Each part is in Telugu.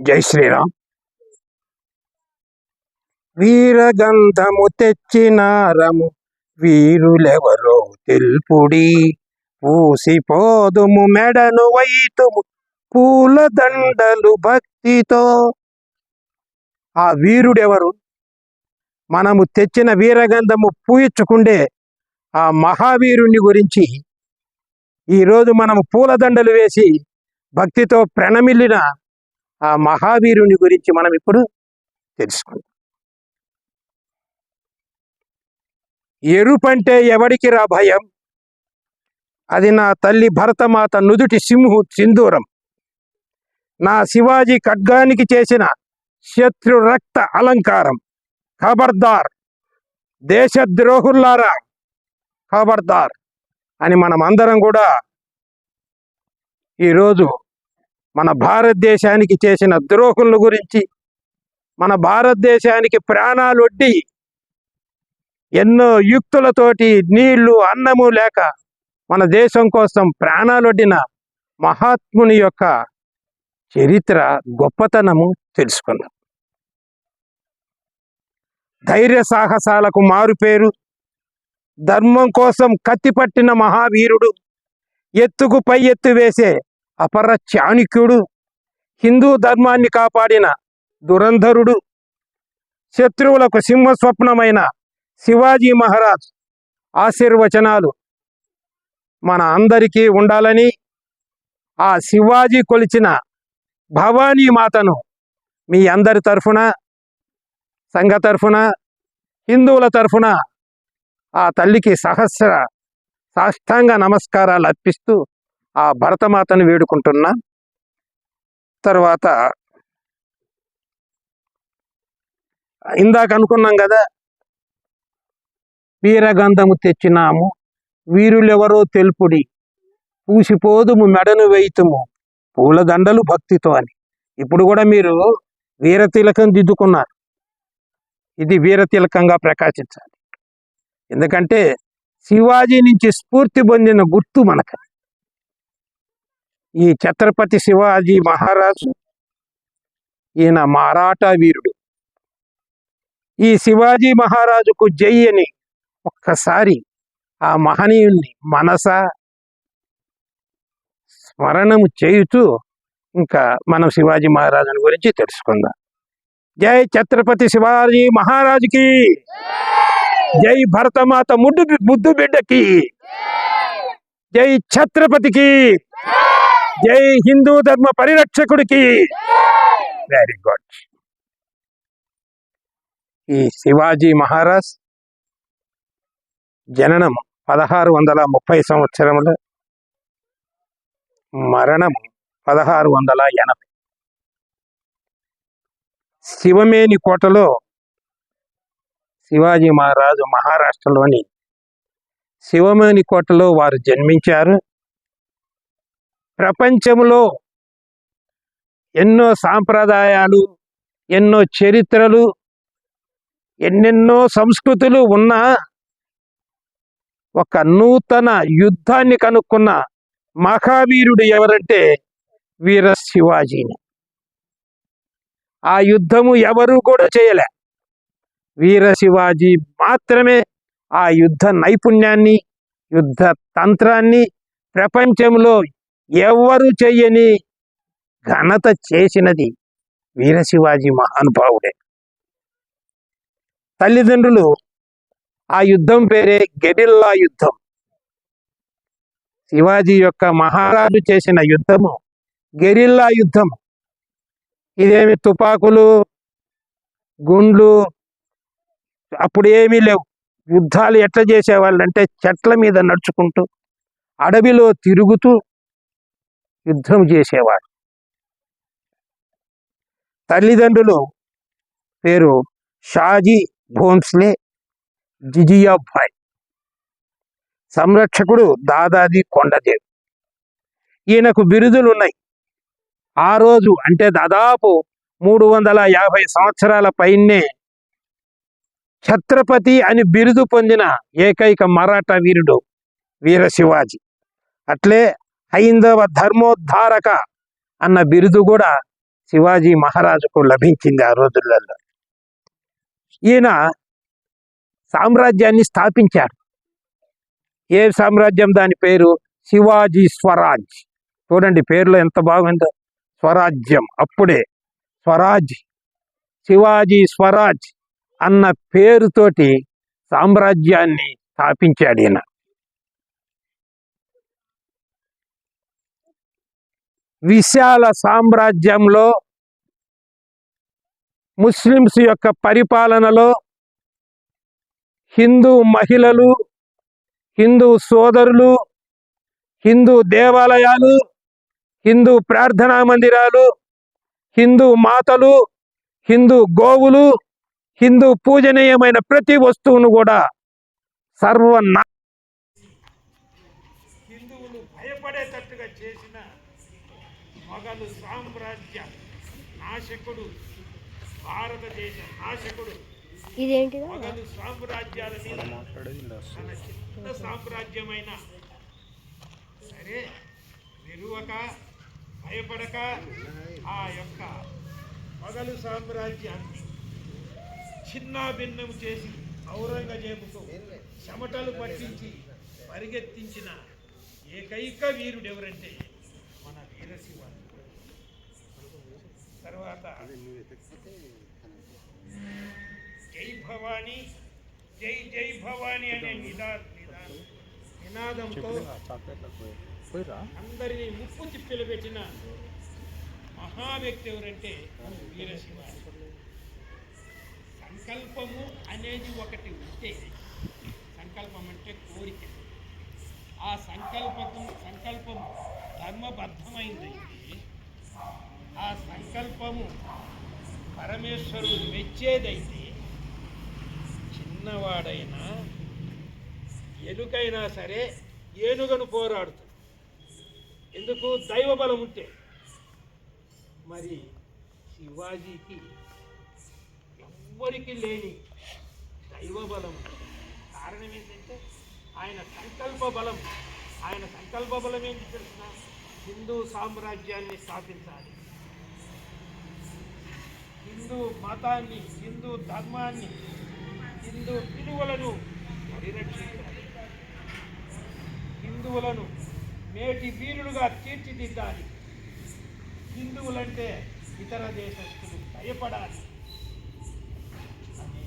జై శ్రీరామ్. వీరగంధము తెచ్చినారము వీరులెవరో తెల్పుడి, పూసిపోదుము మెడను వైతుము పూల దండలు భక్తితో. ఆ వీరుడెవరు? మనము తెచ్చిన వీరగంధము పూయించుకుండే ఆ మహావీరుని గురించి ఈరోజు మనము పూలదండలు వేసి భక్తితో ప్రణమిల్లిన ఆ మహావీరుని గురించి మనం ఇప్పుడు తెలుసుకుందాం. ఎరుపంటే ఎవడికి రా భయం, అది నా తల్లి భరతమాత నుదుటి సింధూరం. నా శివాజీ ఖడ్గానికి చేసిన శత్రు రక్త అలంకారం. ఖబర్దార్ దేశద్రోహుల్లారా, ఖబర్దార్ అని మనం అందరం కూడా ఈరోజు మన భారతదేశానికి చేసిన ద్రోహుల గురించి, మన భారతదేశానికి ప్రాణాలొడ్డి ఎన్నో యుక్తులతోటి నీళ్లు అన్నము లేక మన దేశం కోసం ప్రాణాలొడ్డిన మహాత్ముని యొక్క చరిత్ర గొప్పతనము తెలుసుకుందాం. ధైర్య సాహసాలకు మారుపేరు, ధర్మం కోసం కత్తిపట్టిన మహావీరుడు, ఎత్తుకు పై ఎత్తు వేసే అపర చాణక్యుడు, హిందూ ధర్మాన్ని కాపాడిన దురంధరుడు, శత్రువులకు సింహస్వప్నమైన శివాజీ మహారాజ్ ఆశీర్వచనాలు మన అందరికీ ఉండాలని ఆ శివాజీ కొలిచిన భవానీ మాతను మీ అందరి తరఫున, సంఘ తరఫున, హిందువుల తరఫున ఆ తల్లికి సహస్ర సాష్టాంగ నమస్కారాలు అర్పిస్తూ ఆ భరతమాతను వేడుకుంటున్నా. తర్వాత ఇందాక అనుకున్నాం కదా, వీరగంధము తెచ్చినాము వీరులెవరో తెలుపుడి, పూసిపోదుము మెడను వేయుతుము పూలదండలు భక్తితో అని. ఇప్పుడు కూడా మీరు వీరతిలకం దిద్దుకున్నారు. ఇది వీరతిలకంగా ప్రకాశించాలి. ఎందుకంటే శివాజీ నుంచి స్ఫూర్తి పొందిన గుర్తు మనకు. ఈ ఛత్రపతి శివాజీ మహారాజు ఈయన మరాఠా వీరుడు. ఈ శివాజీ మహారాజుకు జై అని ఒక్కసారి ఆ మహనీయుల్ని మనస స్మరణము చేయుతూ ఇంకా మనం శివాజీ మహారాజుని గురించి తెలుసుకుందాం. జై ఛత్రపతి శివాజీ మహారాజుకి, జై భరతమాత ముద్దు బిడ్డకి, జై ఛత్రపతికి, జై హిందూ ధర్మ పరిరక్షకుడికి. Very good. ఈ శివాజీ మహారాజ్ జననం 1630 సంవత్సరములు, మరణము 1680. శివమేని కోటలో శివాజీ మహారాజు మహారాష్ట్రలోని శివమేని కోటలో వారు జన్మించారు. ప్రపంచంలో ఎన్నో సాంప్రదాయాలు, ఎన్నో చరిత్రలు, ఎన్నెన్నో సంస్కృతులు ఉన్న ఒక నూతన యుద్ధాన్ని కనుక్కున్న మహావీరుడు ఎవరంటే వీర శివాజీని. ఆ యుద్ధము ఎవరు కూడా చేయలే, వీర శివాజీ మాత్రమే ఆ యుద్ధ నైపుణ్యాన్ని, యుద్ధ తంత్రాన్ని ప్రపంచంలో ఎవరు చెయ్యని ఘనత చేసినది వీర శివాజీ మహానుభావుడే. తల్లిదండ్రులు ఆ యుద్ధం పేరే గెరిల్లా యుద్ధం. శివాజీ యొక్క మహారాజు చేసిన యుద్ధము గెరిల్లా యుద్ధం. ఇదేమి తుపాకులు, గుండ్లు అప్పుడు ఏమీ లేవు. యుద్ధాలు ఎట్లా చేసేవాళ్ళంటే చెట్ల మీద నడుచుకుంటూ, అడవిలో తిరుగుతూ యుద్ధం చేసేవాడు. తల్లిదండ్రులు పేరు షాజీ భోంస్లే జిజియాభాయ్, సంరక్షకుడు దాదాజీ కొండదేవ్. ఈయనకు బిరుదులు ఉన్నాయి. ఆ రోజు అంటే దాదాపు 350 సంవత్సరాల పైనే ఛత్రపతి అని బిరుదు పొందిన ఏకైక మరాఠా వీరుడు వీర శివాజీ. అట్లే హైందవ ధర్మోద్ధారక అన్న బిరుదు కూడా శివాజీ మహారాజుకు లభించింది ఆ రోజులలో. ఈయన సామ్రాజ్యాన్ని స్థాపించారు. ఏ సామ్రాజ్యం? దాని పేరు శివాజీ స్వరాజ్. చూడండి పేరులో ఎంత బాగుందో, స్వరాజ్యం. అప్పుడే స్వరాజ్, శివాజీ స్వరాజ్ అన్న పేరుతోటి సామ్రాజ్యాన్ని స్థాపించాడు ఈయన. విశాల సామ్రాజ్యంలో ముస్లిమ్స్ యొక్క పరిపాలనలో హిందూ మహిళలు, హిందూ సోదరులు, హిందూ దేవాలయాలు, హిందూ ప్రార్థనా మందిరాలు, హిందూ మాతలు, హిందూ గోవులు, హిందూ పూజనీయమైన ప్రతి వస్తువును కూడా హిందువులు భయపడేటట్టుగా చేసిన మొఘలు సామ్రాజ్య నాశకుడు, భారతదేశ నాశకుడు. మొఘలు సామ్రాజ్యాల మీద తన చిన్న సామ్రాజ్యమైన సరే విరువక భయపడక ఆ యొక్క మొఘలు సామ్రాజ్యాన్ని చిన్నాభిన్నం చేసి ఔరంగజేబుకు చెమటలు పట్టించి పరిగెత్తించిన ఏకైక వీరుడు ఎవరంటే మన వీరశివ. తర్వాత జై భవానీ, జై జై భవానీ అనే నినాదంతో అందరినీ ముప్పు తిప్పిలు పెట్టిన మహా వ్యక్తి ఎవరంటే వీరశివ. సంకల్పము అనేది ఒకటి ఉంటే, సంకల్పం అంటే కోరిక, ఆ సంకల్పము ధర్మబద్ధమైందైతే, ఆ సంకల్పము పరమేశ్వరుడు మెచ్చేదైతే, చిన్నవాడైనా ఎలుకైనా సరే ఏనుగను పోరాడుతుంది. ఎందుకు? దైవబలం ఉంటే. మరి శివాజీకి ఎవ్వరికి లేని దైవబలం. కారణం ఏంటంటే ఆయన సంకల్ప బలం. ఆయన సంకల్ప బలం ఏంటి తెలిసిన? హిందూ సామ్రాజ్యాన్ని స్థాపించాలి, హిందూ మతాన్ని, హిందూ ధర్మాన్ని, హిందూ విలువలను పరిరక్షించాలి, హిందువులను నేటి వీరులుగా తీర్చిదిద్దాలి, హిందువులంటే ఇతర దేశస్తులు భయపడాలి అనే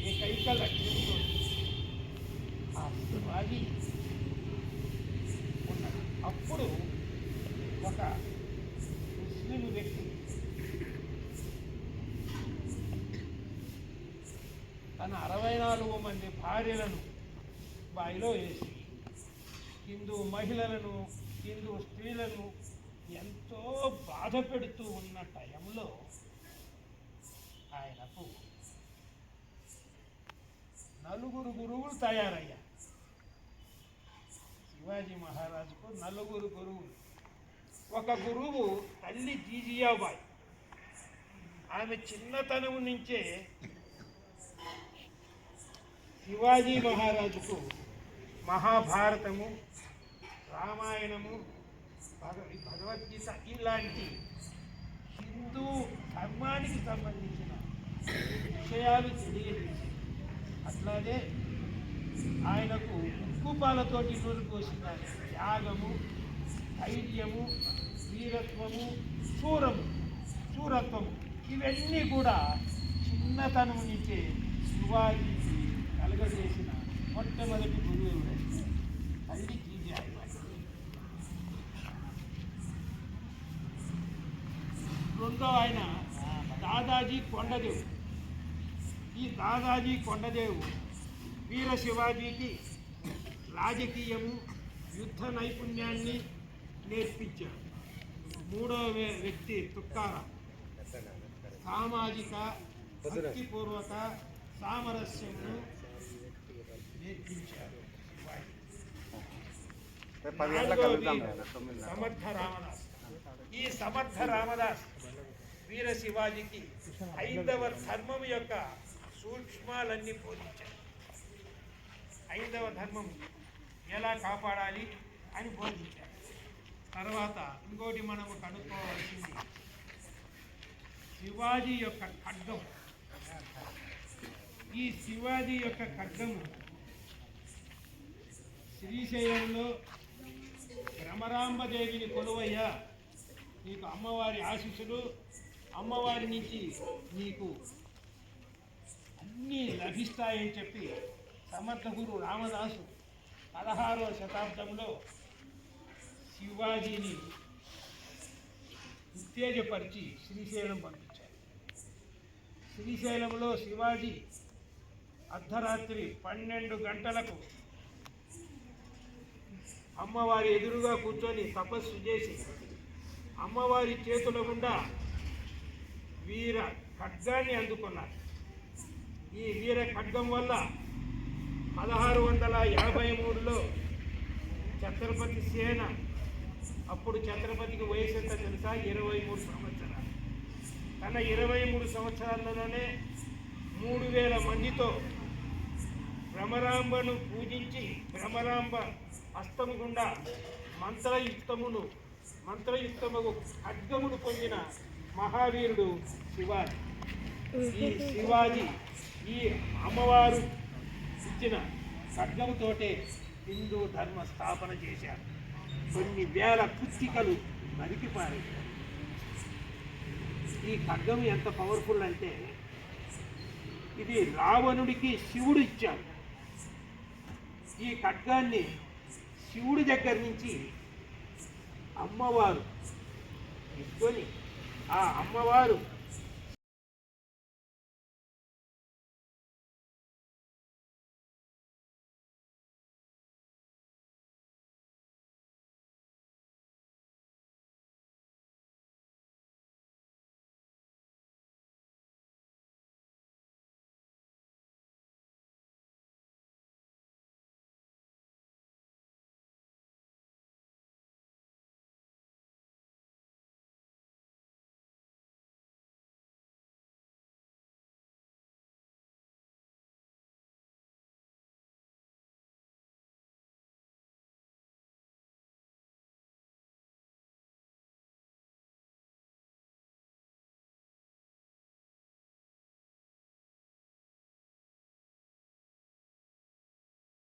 ఏకైక లక్ష్యంతో ఆ శివాజీ ఉన్నది. అప్పుడు ఒక ముస్లిం వ్యక్తి తన 64 మంది భార్యలను బావిలో వేసి హిందూ మహిళలను, హిందూ స్త్రీలను ఎంతో బాధ పెడుతూ ఉన్న టైంలో ఆయనకు 4 గురువులు తయారయ్యారు. శివాజీ మహారాజుకు 4 గురువులు. ఒక గురువు తల్లి జీజియాబాయి. ఆమె చిన్నతనం నుంచే శివాజీ మహారాజుకు మహాభారతము, రామాయణము, భగవద్గీత ఇలాంటి హిందూ ధర్మానికి సంబంధించిన విషయాలు తెలియజేసి, అట్లాగే ఆయనకు ఉక్కుపాలతోటి నూరు పోసిన త్యాగము, ధైర్యము, వీరత్వము, శూరత్వము ఇవన్నీ కూడా చిన్నతనం నుంచే శివాజీ కలగజేసిన మొట్టమొదటి గురువు తల్లి జీజియాబాయి. రెండో ఆయన దాదాజీ కొండదేవు. ఈ దాదాజీ కొండదేవు వీర శివాజీకి రాజకీయము, యుద్ధ నైపుణ్యాన్ని నేర్పించాడు. మూడవ వ్యక్తి తుక్కారాం. సామాజిక, భక్తిపూర్వక సామరస్యమును నేర్పించారు. సమర్థ రామదాస్. ఈ సమర్థ రామదాస్ వీర శివాజీకి హైందవ ధర్మం యొక్క సూక్ష్మాలన్నీ బోధించారు. హైందవ ధర్మం ఎలా కాపాడాలి అని బోధించారు. తర్వాత ఇంకోటి మనము కనుక్కోవాల్సింది, శివాజీ యొక్క ఖడ్గం. ఈ శివాజీ యొక్క ఖడ్గము శ్రీశైలంలో భ్రమరాంబదేవిని కొలువయ్యా, నీకు అమ్మవారి ఆశీస్సులు, అమ్మవారి నుంచి నీకు అన్నీ లభిస్తాయని చెప్పి సమర్థ గురు రామదాసు 16వ శతాబ్దంలో శివాజీని ఉత్తేజపరిచి శ్రీశైలం పంపించారు. శ్రీశైలంలో శివాజీ అర్ధరాత్రి 12 గంటలకు అమ్మవారి ఎదురుగా కూర్చొని తపస్సు చేసి అమ్మవారి చేతుల గుండా వీర ఖడ్గాన్ని అందుకున్నారు. ఈ వీర ఖడ్గం వల్ల 1653లో ఛత్రపతి సేన, అప్పుడు ఛత్రపతికి వయసు ఎంత తెలుసా? 23 సంవత్సరాలు. తన 23 సంవత్సరాలలోనే 3000 మందితో భ్రమరాంబను పూజించి భ్రమరాంబ హస్తము గుండా మంత్రయుక్తముగు ఖడ్గమును పొందిన మహావీరుడు శివాజీ. ఈ శివాజీ ఈ అమ్మవారు ఇచ్చిన ఖడ్గముతోటే హిందూ ధర్మ స్థాపన చేశారు. కొన్ని వేల పుత్తికలు నరికిపారేశారు. ఈ ఖడ్గం ఎంత పవర్ఫుల్ అంటే ఇది రావణుడికి శివుడు ఇచ్చాడు. ఈ ఖడ్గాన్ని శివుడి దగ్గర నుంచి అమ్మవారు తీసుకొని ఆ అమ్మవారు